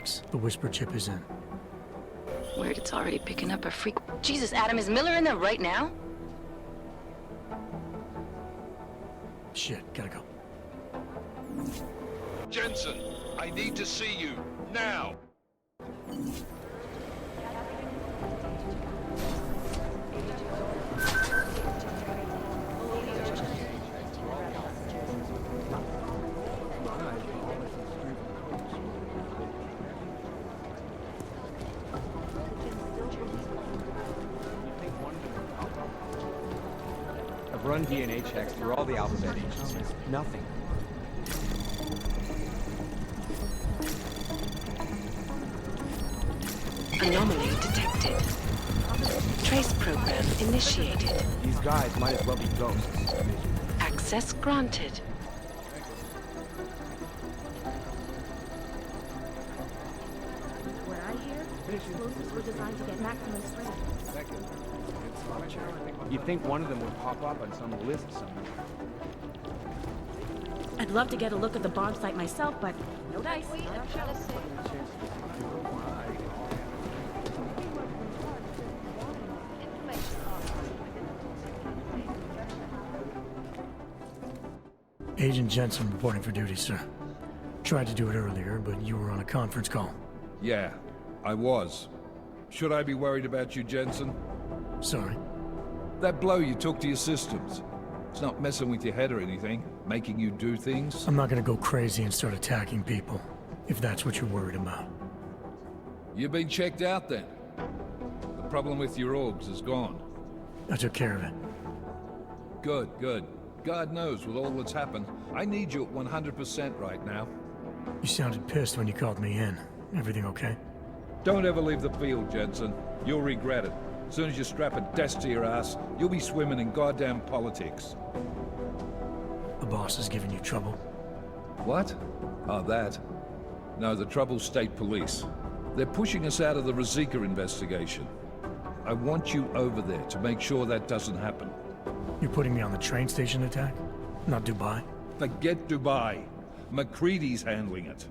X. The whisper chip is in. Weird, it's already picking up a freak. Jesus, Adam, is Miller in there right now? Shit, gotta go. Jensen, I need to see you, now! I've run DNA checks through all the alphabet agencies. Nothing. Anomaly detected. Trace program initiated. These guys might as well be ghosts. Access granted. What I hear, explosives were designed to get maximum strength. You'd think one of them would pop up on some list somewhere. I'd love to get a look at the bomb site myself, but no dice. Agent Jensen reporting for duty, sir. Tried to do it earlier, but you were on a conference call. Yeah, I was. Should I be worried about you, Jensen? Sorry. That blow you took to your systems. It's not messing with your head or anything, making you do things. I'm not gonna go crazy and start attacking people, if that's what you're worried about. You've been checked out then. The problem with your orgs is gone. I took care of it. Good, good. God knows, with all that's happened, I need you at 100% right now. You sounded pissed when you called me in. Everything okay? Don't ever leave the field, Jensen. You'll regret it. As soon as you strap a desk to your ass, you'll be swimming in goddamn politics. The boss is giving you trouble? What? Oh, that. No, the Trouble State Police. They're pushing us out of the Ruzicka investigation. I want you over there to make sure that doesn't happen. You're putting me on the train station attack? Not Dubai? Forget Dubai. McCready's handling it.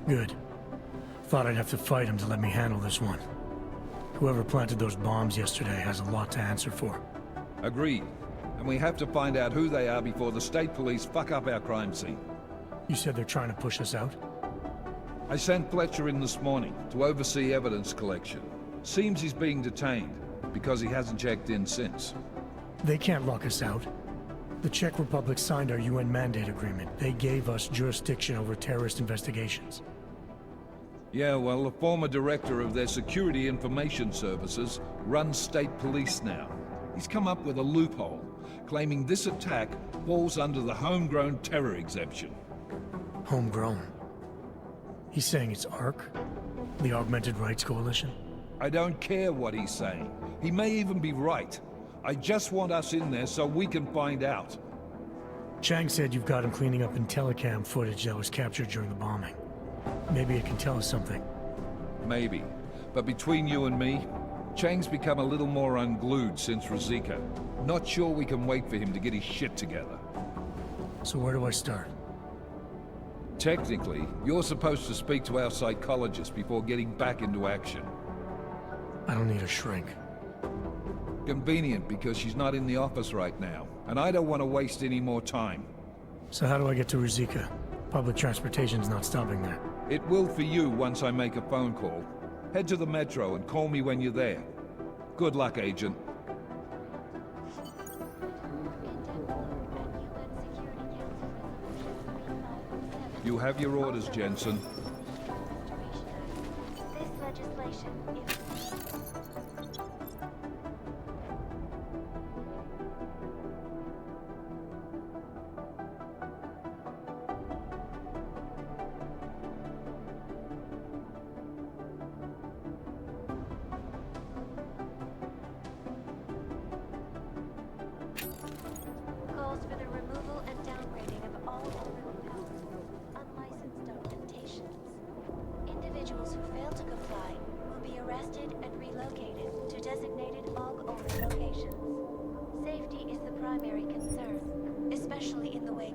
Good. Thought I'd have to fight him to let me handle this one. Whoever planted those bombs yesterday has a lot to answer for. Agreed. And we have to find out who they are before the state police fuck up our crime scene. You said they're trying to push us out? I sent Fletcher in this morning to oversee evidence collection. Seems he's being detained, because he hasn't checked in since. They can't lock us out. The Czech Republic signed our UN mandate agreement. They gave us jurisdiction over terrorist investigations. Yeah, well, the former director of their security information services runs state police now. He's come up with a loophole, claiming this attack falls under the homegrown terror exemption. Homegrown? He's saying it's ARC? The Augmented Rights Coalition? I don't care what he's saying. He may even be right. I just want us in there so we can find out. Chang said you've got him cleaning up Intellicam footage that was captured during the bombing. Maybe it can tell us something. Maybe. But between you and me, Chang's become a little more unglued since Ruzicka. Not sure we can wait for him to get his shit together. So where do I start? Technically, you're supposed to speak to our psychologist before getting back into action. I don't need a shrink. Convenient, because she's not in the office right now, and I don't want to waste any more time. So how do I get to Ruzicka? Public transportation's not stopping there. It will for you once I make a phone call. Head to the metro and call me when you're there. Good luck, Agent. You have your orders, Jensen. This legislation is... calls for the removal and downgrading of all overly powerful, unlicensed documentations. In and relocated to designated AUG-only locations. Safety is the primary concern, especially in the wake.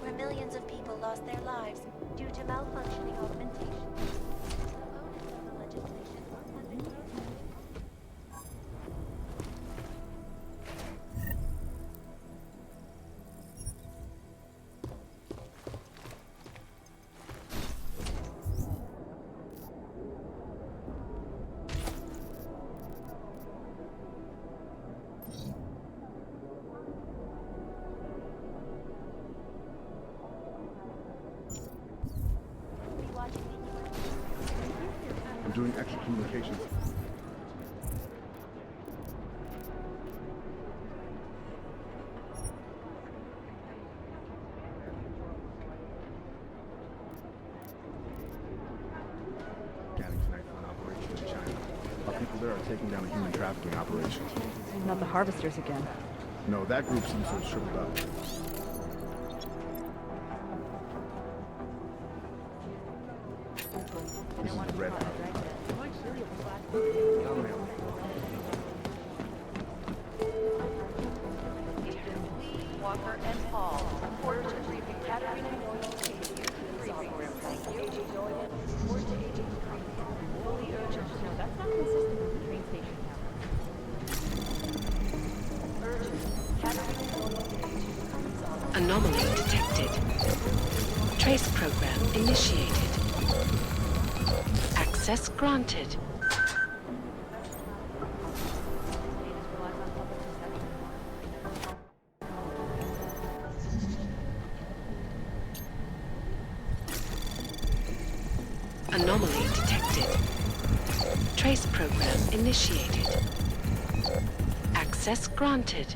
Where millions of people lost their lives due to malfunctioning augmentation. Opponents of the legislation have been protesting. Rewatching the I'm doing extra communications. Scanning tonight for an operation in China. Our people there are taking down a human trafficking operation. Not the harvesters again. No, that group seems to have shriveled up. This is the red house. Walker and Paul report to briefing Katarina briefing room. Thank you. Report to Agent fully urgent. No, that's not consistent with the train station now. Urgent. Katarina Anomaly detected. Trace program initiated. Access granted. Anomaly detected. Trace program initiated. Access granted.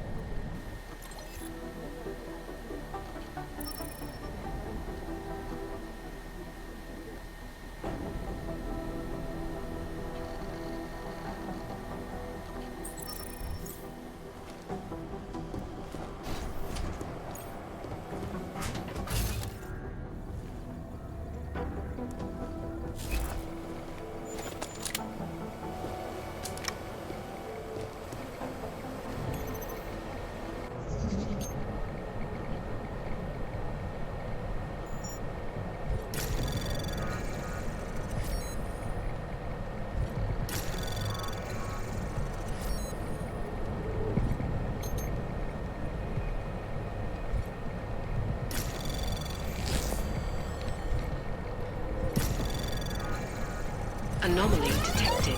Anomaly detected.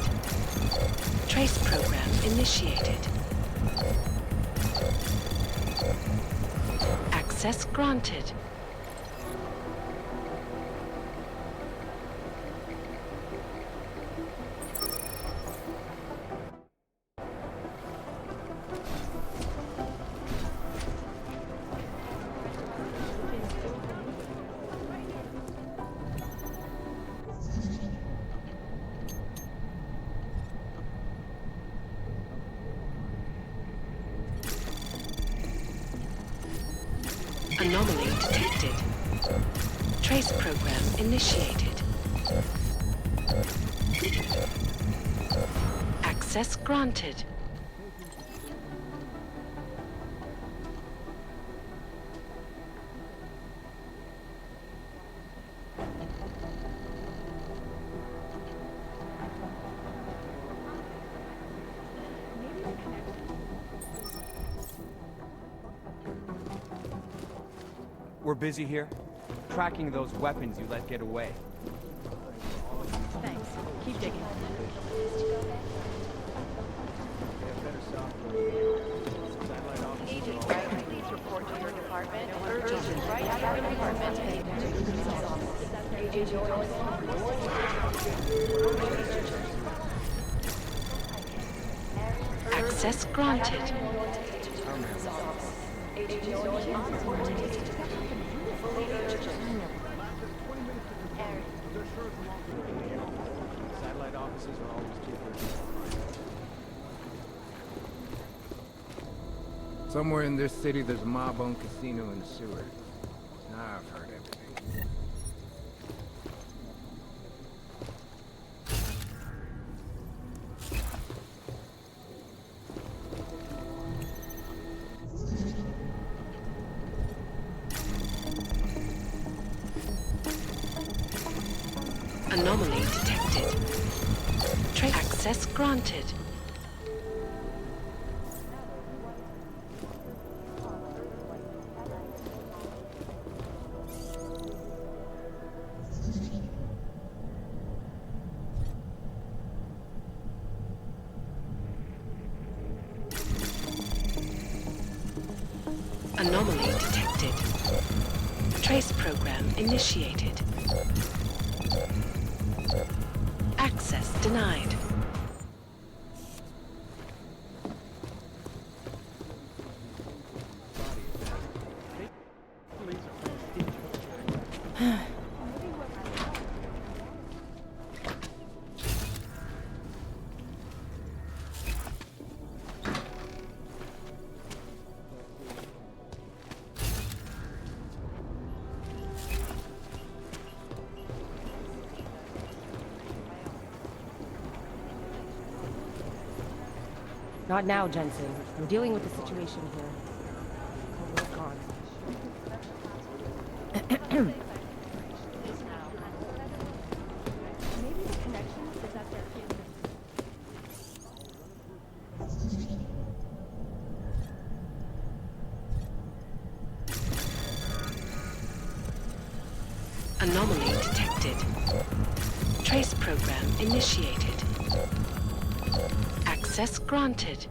Trace program initiated. Access granted. Anomaly detected. Trace program initiated. Access granted. We're busy here, tracking those weapons you let get away. Thanks. Keep digging. Agent Wright, please report to your department. Urgent. Right at your department. Access granted. Satellite offices are always cheaper. Somewhere in this city, there's a mob-owned casino in the sewers. Now I've heard everything. Anomaly detected. Access granted. Anomaly detected. Trace program initiated. Access denied. Not now, Jensen. I'm dealing with the situation here. Cole's gone. Maybe the connection is that they're kids. Anomaly detected. Trace program initiated. Access granted.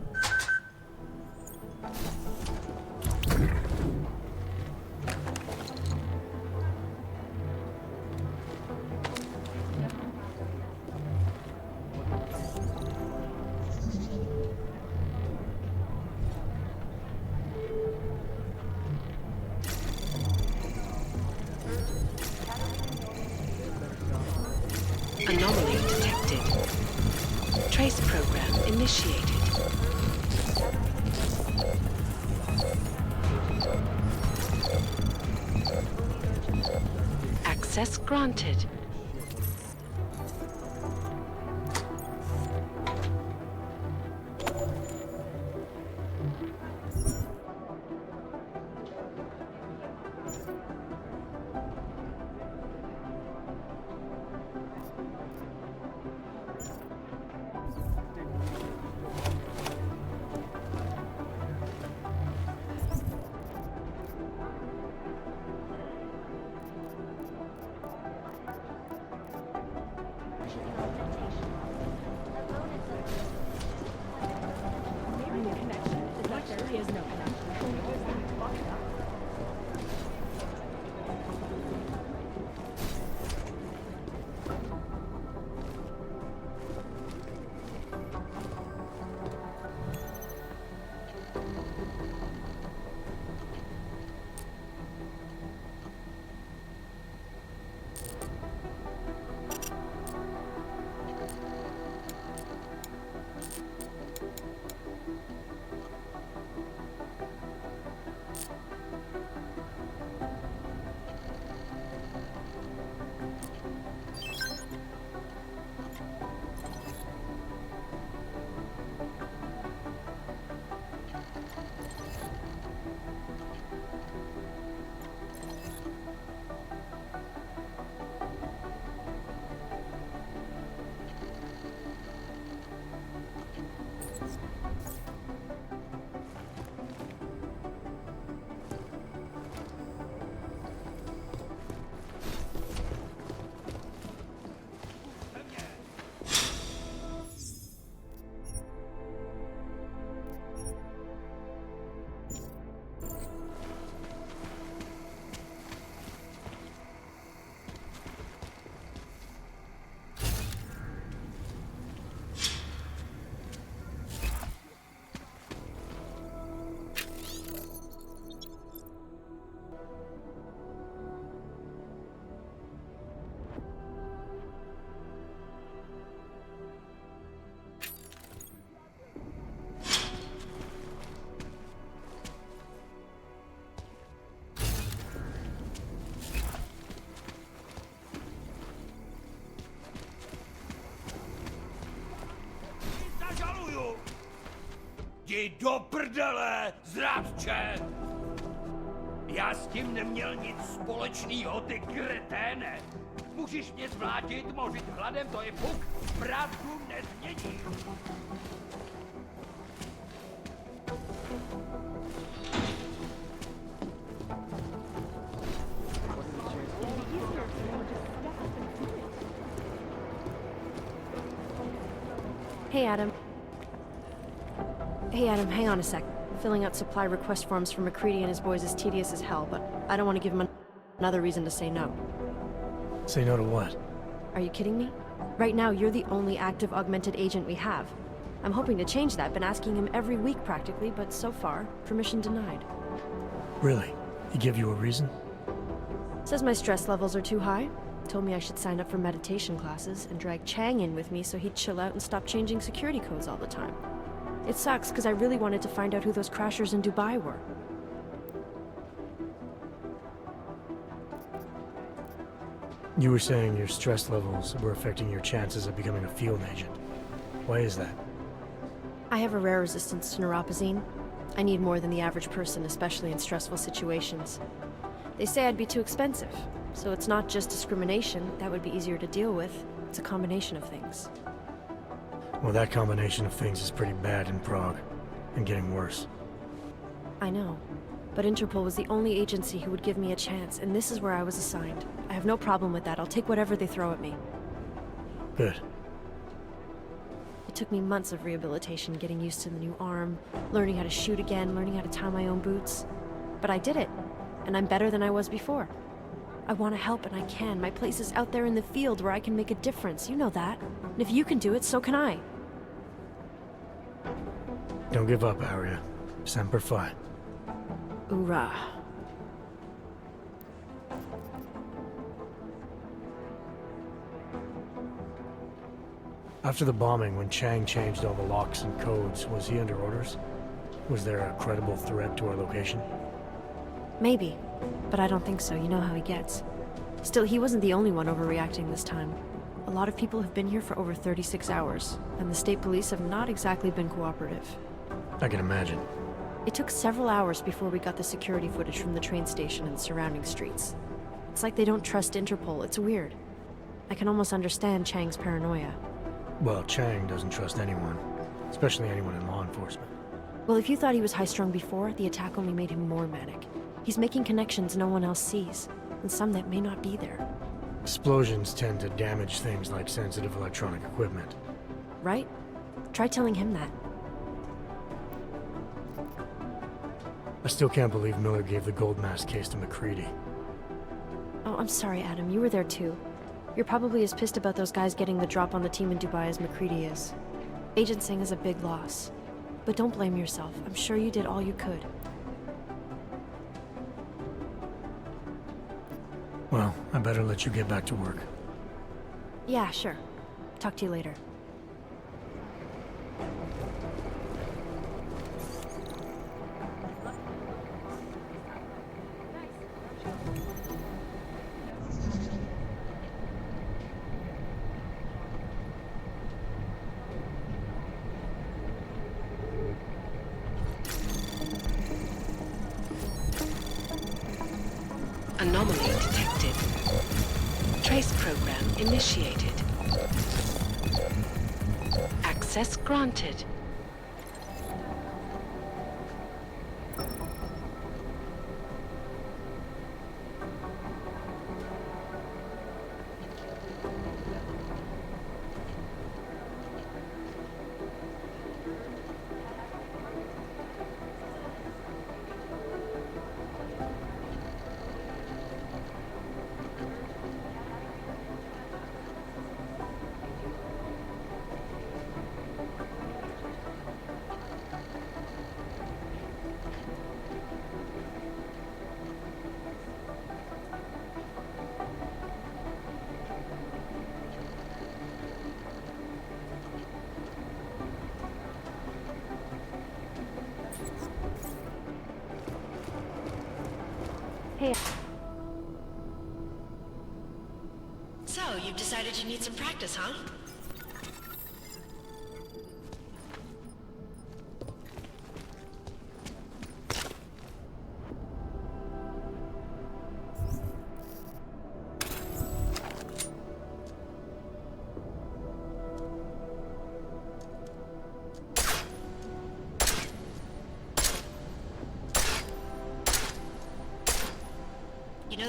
Anomaly detected. Trace program initiated. Access granted. Maybe the connection is that there is no connection. Jdi do prdele, zrádče! Já s tím neměl nic společného, ty kreténe! Můžeš mě zvlátit, mořit hladem, to je fuk, vrátku nezmění! Hey, Adam. Hey, Adam, hang on a sec. Filling out supply request forms for McCready and his boys is tedious as hell, but I don't want to give him another reason to say no. Say no to what? Are you kidding me? Right now, you're the only active augmented agent we have. I'm hoping to change that, been asking him every week practically, but so far, permission denied. Really? He give you a reason? Says my stress levels are too high. Told me I should sign up for meditation classes and drag Chang in with me so he'd chill out and stop changing security codes all the time. It sucks because I really wanted to find out who those crashers in Dubai were. You were saying your stress levels were affecting your chances of becoming a field agent. Why is that? I have a rare resistance to neuropozyne. I need more than the average person, especially in stressful situations. They say I'd be too expensive, so it's not just discrimination. That would be easier to deal with. It's a combination of things. Well, that combination of things is pretty bad in Prague, and getting worse. I know, but Interpol was the only agency who would give me a chance, and this is where I was assigned. I have no problem with that. I'll take whatever they throw at me. Good. It took me months of rehabilitation, getting used to the new arm, learning how to shoot again, learning how to tie my own boots. But I did it, and I'm better than I was before. I want to help, and I can. My place is out there in the field where I can make a difference. You know that. And if you can do it, so can I. Don't give up, Aria. Semper Fi. Hoorah. After the bombing, when Chang changed all the locks and codes, was he under orders? Was there a credible threat to our location? Maybe, but I don't think so. You know how he gets. Still, he wasn't the only one overreacting this time. A lot of people have been here for over 36 hours, and the state police have not exactly been cooperative. I can imagine. It took several hours before we got the security footage from the train station and surrounding streets. It's like they don't trust Interpol. It's weird. I can almost understand Chang's paranoia. Well, Chang doesn't trust anyone, especially anyone in law enforcement. Well, if you thought he was high-strung before, the attack only made him more manic. He's making connections no one else sees, and some that may not be there. Explosions tend to damage things like sensitive electronic equipment. Right? Try telling him that. I still can't believe Miller gave the gold mask case to McCready. Oh, I'm sorry, Adam. You were there too. You're probably as pissed about those guys getting the drop on the team in Dubai as McCready is. Agent Singh is a big loss. But don't blame yourself. I'm sure you did all you could. Well, I better let you get back to work. Yeah, sure. Talk to you later. Anomaly detected. Trace program initiated. Access granted. Hey. So, you've decided you need some practice, huh?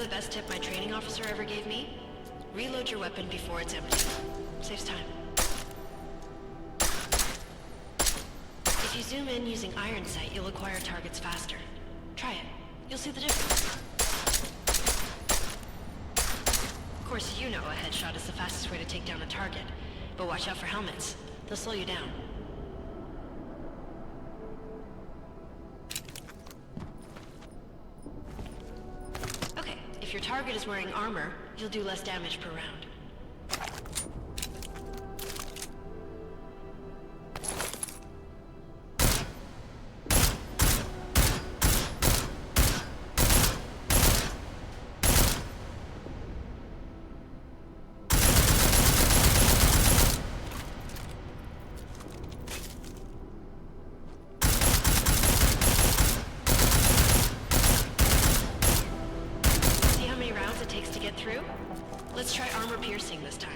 the best tip my training officer ever gave me? Reload your weapon before it's empty. Saves time. If you zoom in using iron sight, you'll acquire targets faster. Try it. You'll see the difference. Of course, you know a headshot is the fastest way to take down a target. But watch out for helmets. They'll slow you down. Okay, if your target is wearing armor, you'll do less damage per round. Let's try armor piercing this time.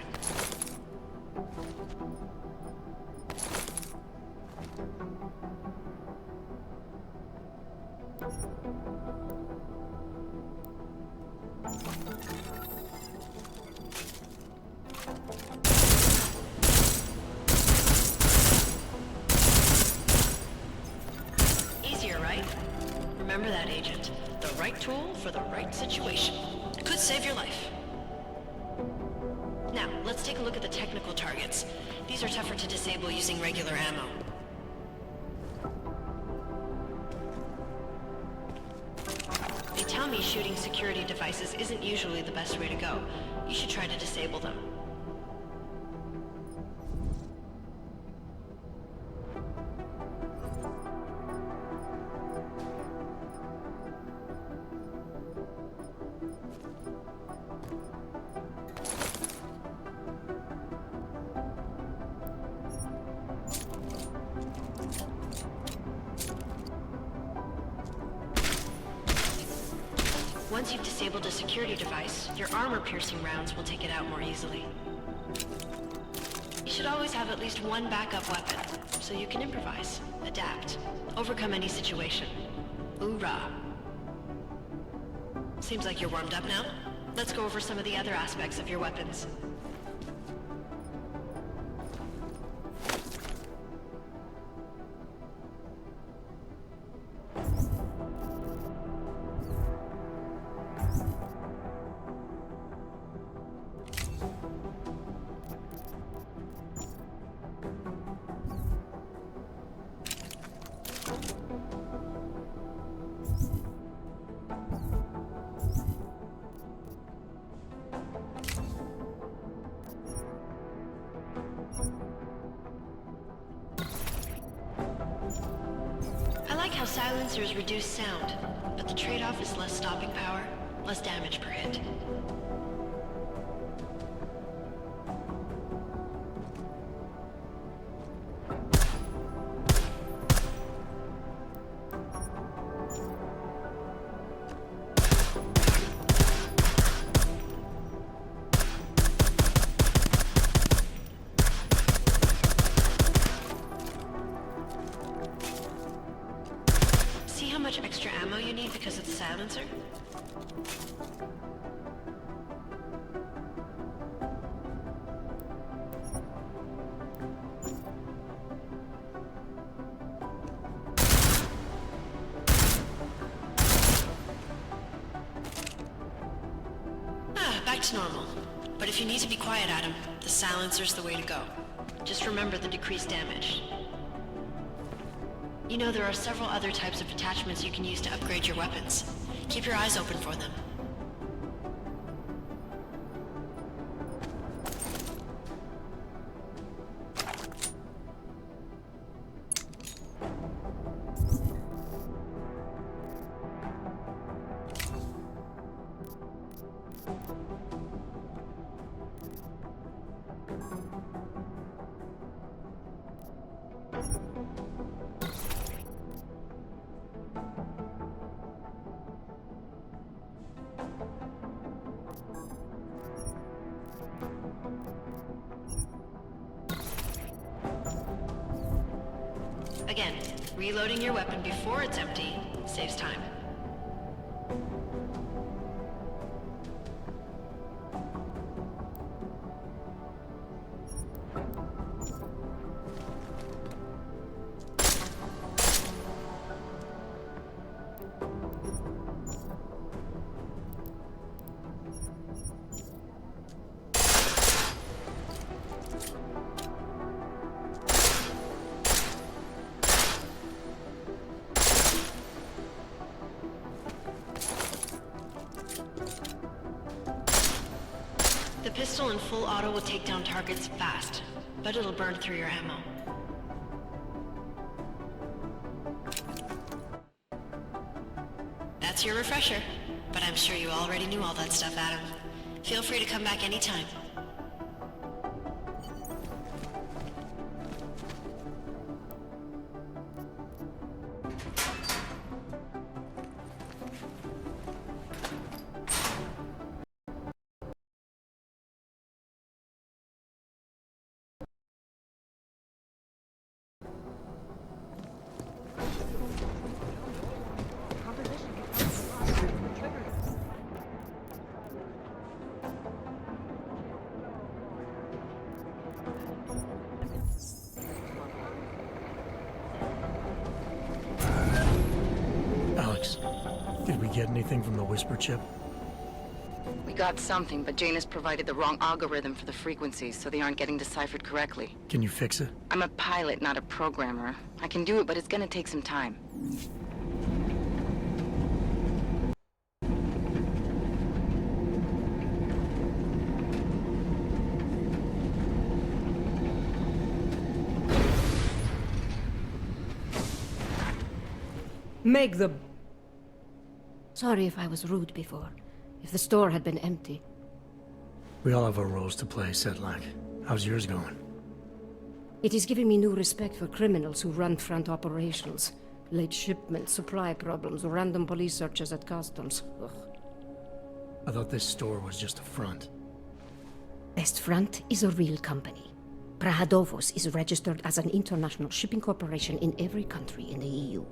Easier, right? Remember that, Agent. The right tool for the right situation. Could save your life. Now, let's take a look at the technical targets. These are tougher to disable using regular ammo. They tell me shooting security devices isn't usually the best way to go. You should try to disable them. Once you've disabled a security device, your armor-piercing rounds will take it out more easily. You should always have at least one backup weapon, so you can improvise, adapt, overcome any situation. Hoorah! Seems like you're warmed up now. Let's go over some of the other aspects of your weapons. I like how silencers reduce sound, but the trade-off is less stopping power, less damage per hit. See how much extra ammo you need because it's a silencer? Back to normal. But if you need to be quiet, Adam, the silencer's the way to go. Just remember the decreased damage. You know, there are several other types of attachments you can use to upgrade your weapons. Keep your eyes open for them. Again, reloading your weapon before it's empty saves time. pistol in full auto will take down targets fast, but it'll burn through your ammo. That's your refresher, but I'm sure you already knew all that stuff, Adam. Feel free to come back anytime. Alex, did we get anything from the Whisper chip? We got something, but Janus provided the wrong algorithm for the frequencies, so they aren't getting deciphered correctly. Can you fix it? I'm a pilot, not a programmer. I can do it, but it's gonna take some time. Make the... Sorry if I was rude before. If the store had been empty. We all have our roles to play, Sedlak. How's yours going? It is giving me new respect for criminals who run front operations. Late shipments, supply problems, random police searches at customs. Ugh. I thought this store was just a front. Best Front is a real company. Prahadovos is registered as an international shipping corporation in every country in the EU.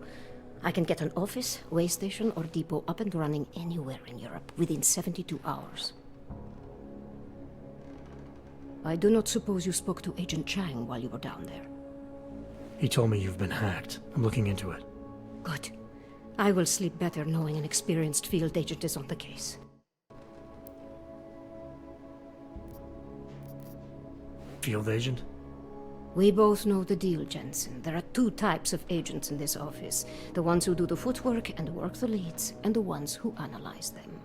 I can get an office, way station, or depot up and running anywhere in Europe within 72 hours. I do not suppose you spoke to Agent Chang while you were down there. He told me you've been hacked. I'm looking into it. Good. I will sleep better knowing an experienced field agent is on the case. Field agent? We both know the deal, Jensen. There are two types of agents in this office. The ones who do the footwork and work the leads, and the ones who analyze them.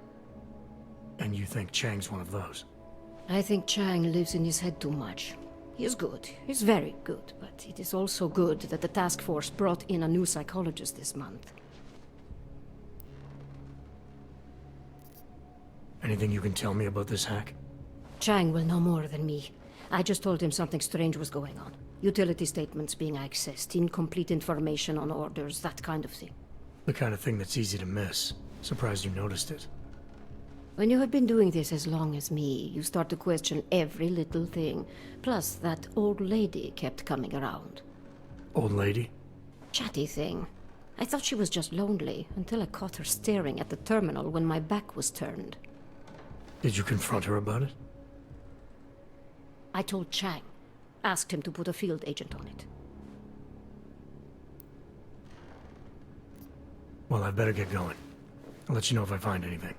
And you think Chang's one of those? I think Chang lives in his head too much. He is good. He's very good, but it is also good that the task force brought in a new psychologist this month. Anything you can tell me about this hack? Chang will know more than me. I just told him something strange was going on. Utility statements being accessed, incomplete information on orders, that kind of thing. The kind of thing that's easy to miss. Surprised you noticed it. When you have been doing this as long as me, you start to question every little thing. Plus, that old lady kept coming around. Old lady? Chatty thing. I thought she was just lonely, until I caught her staring at the terminal when my back was turned. Did you confront her about it? I told Chang. Asked him to put a field agent on it. Well, I better get going. I'll let you know if I find anything.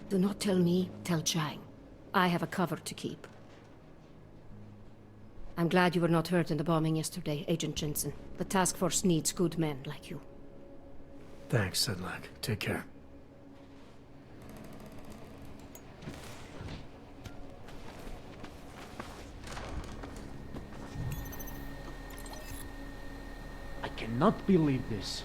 Do not tell me, tell Chang. I have a cover to keep. I'm glad you were not hurt in the bombing yesterday, Agent Jensen. The task force needs good men like you. Thanks, Sedlak. Take care. I cannot believe this.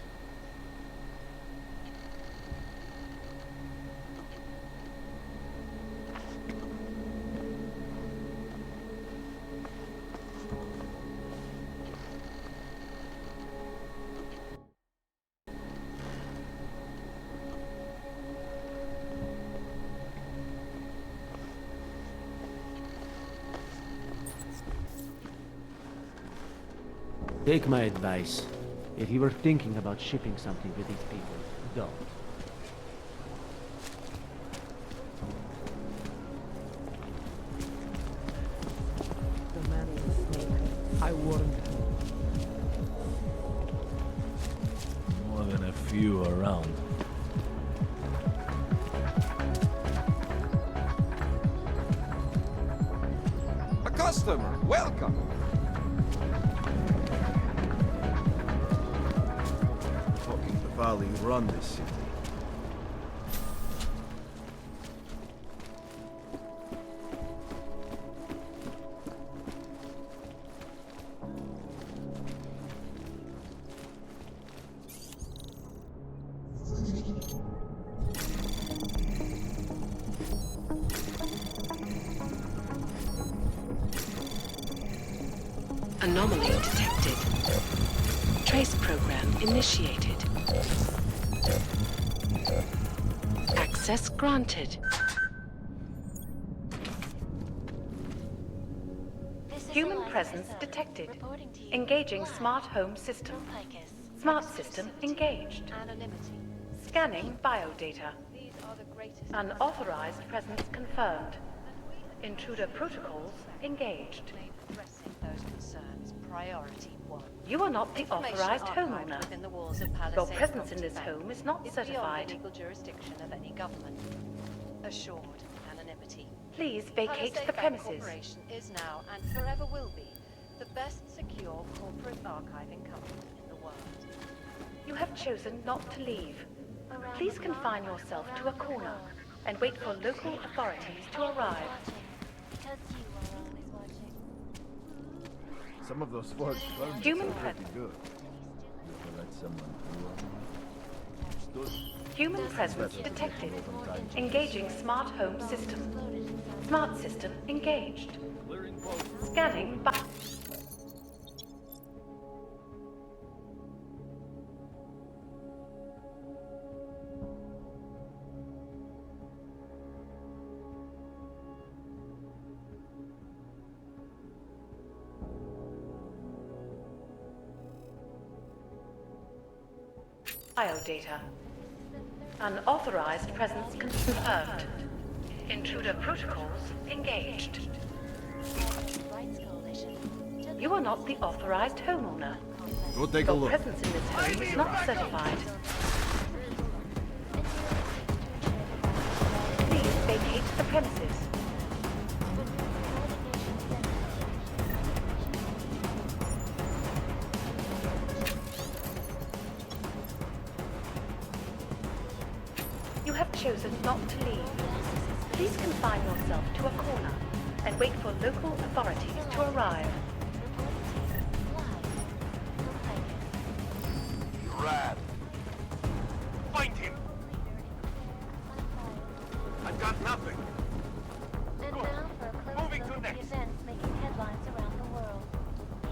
Take my advice. If you were thinking about shipping something with these people, don't. The man is a snake. I warned him. More than a few around. A customer! Welcome! Valley run this city. Anomaly detected. Trace program initiated. Access granted. Human presence detected. Engaging smart home system. Smart system engaged. Scanning biodata. Unauthorized presence confirmed. Intruder protocols engaged. You are not the authorized homeowner. Your presence in this home is not certified. Beyond the legal jurisdiction of any government. Assured anonymity. Please vacate the premises. Corporation is now and forever will be the best secure corporate archiving company in the world. You have chosen not to leave. Please confine yourself to a corner and wait for local authorities to arrive. Because you are always watching. Some of those forged clones Human are pretty presence. good. You ever let someone do Understood. Human presence detected. Engaging smart home system. Smart system engaged. Scanning bi- biodata. Unauthorized presence confirmed. Intruder protocols engaged. You are not the authorized homeowner. Go take a Your look. presence in this home is not certified. Please vacate the premises. You have chosen not to leave. Please confine yourself to a corner and wait for local authorities to arrive. Rad. Find him. I've got nothing. And now for a close Moving look to at the next. events making headlines around the world.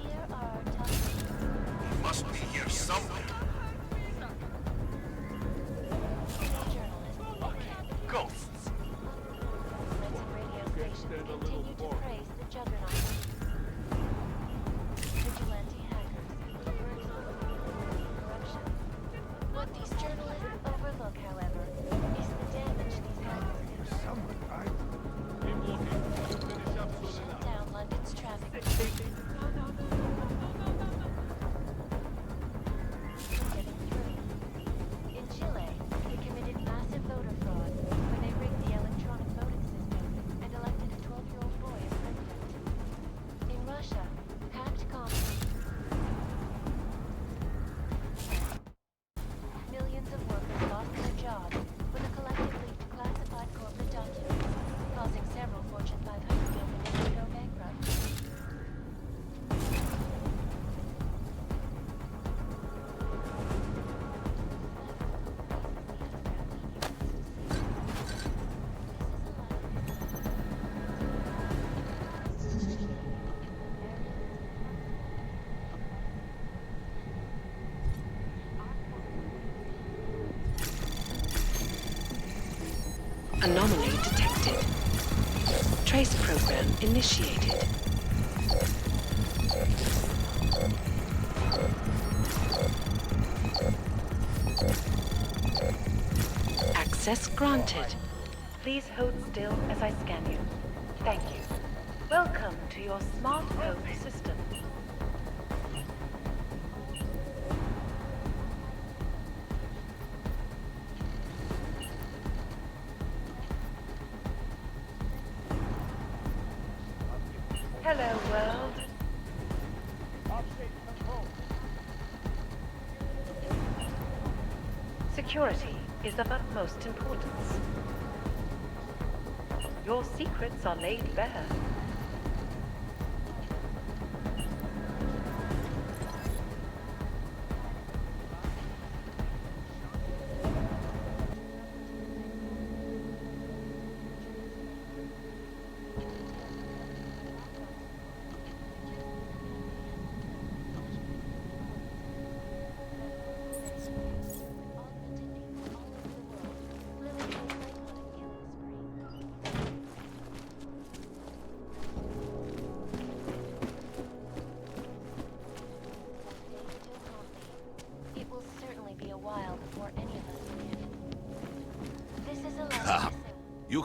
Here are our top He must be here somewhere. Ghosts. radio stations continue to praise the juggernaut. Vigilante hackers, corruption. What these journalists overlook, however, is the damage these hackers can shut down London's traffic. In Chile, they committed massive voter fraud when they rigged the electronic voting system and elected a 12-year-old boy as president. In Russia, hacked commerce. Millions of workers lost their jobs when the collective leaked classified corporate documents, causing several Fortune 500 companies to go bankrupt. Anomaly detected. Trace program initiated. Access granted. Please hold still as I scan you. Thank you. Welcome to your smart home system. Hello, world. Security is of utmost importance. Your secrets are laid bare.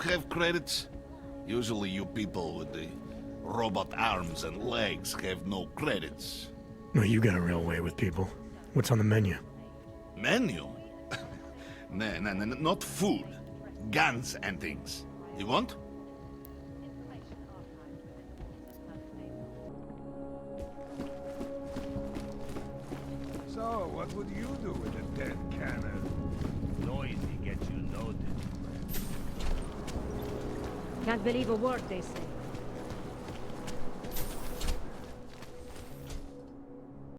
have credits? Usually you people with the robot arms and legs have no credits. No, you got a real way with people. What's on the menu? Menu? No, not food. Guns and things. You want? So, what would you do with a dead cannon? Noisy gets you noted. Can't believe a word they say.